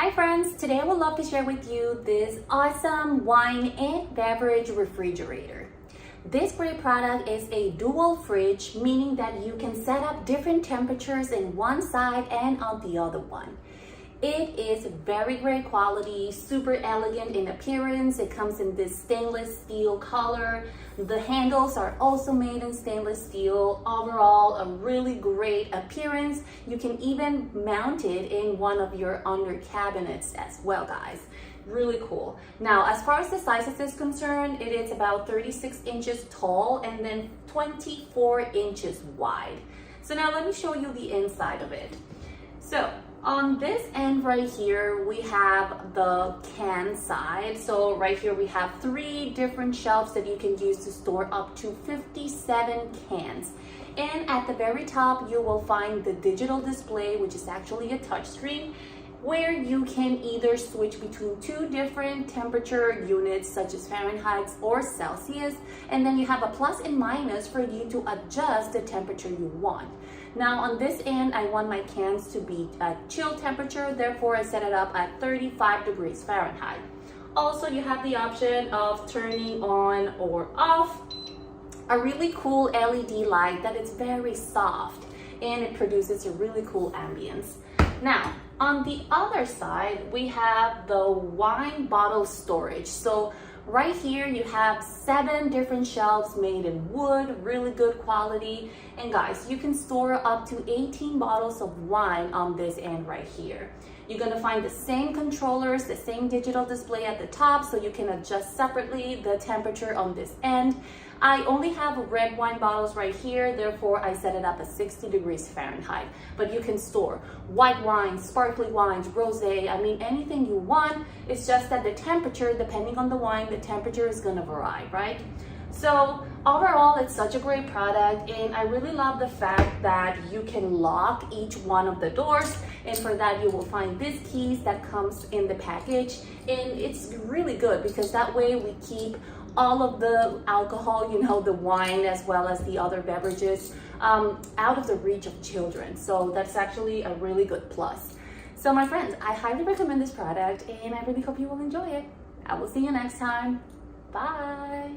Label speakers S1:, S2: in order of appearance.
S1: Hi friends, today I would love to share with you this awesome wine and beverage refrigerator. This great product is a dual fridge, meaning that you can set up different temperatures in one side and on the other one. It is very great quality, super elegant in appearance. It comes in this stainless steel color. The handles are also made in stainless steel. Overall, a really great appearance. You can even mount it in one of your under cabinets as well, guys. Really cool. Now, as far as the sizes is concerned, it is about 36 inches tall and then 24 inches wide. So now let me show you the inside of it. So on this end right here, we have the can side. So right here we have 3 different shelves that you can use to store up to 57 cans. And at the very top, you will find the digital display, which is actually a touch screen, where you can either switch between 2 different temperature units, such as Fahrenheit or Celsius, and then you have a plus and minus for you to adjust the temperature you want. Now on this end, I want my cans to be at chill temperature, therefore I set it up at 35 degrees Fahrenheit. Also, you have the option of turning on or off a really cool LED light that is very soft and it produces a really cool ambience. Now, on the other side, we have the wine bottle storage. So right here, you have 7 different shelves made in wood, really good quality. And guys, you can store up to 18 bottles of wine on this end right here. You're gonna find the same controllers, the same digital display at the top, so you can adjust separately the temperature on this end. I only have red wine bottles right here, therefore I set it up at 60 degrees Fahrenheit. But you can store white wines, sparkling wines, rosé, I mean anything you want. It's just that the temperature, depending on the wine, the temperature is gonna vary, right? So overall, it's such a great product, and I really love the fact that you can lock each one of the doors, and for that you will find these keys that comes in the package. And it's really good because that way we keep all of the alcohol, you know, the wine as well as the other beverages out of the reach of children. So that's actually a really good plus. So my friends, I highly recommend this product and I really hope you will enjoy it. I will see you next time. Bye.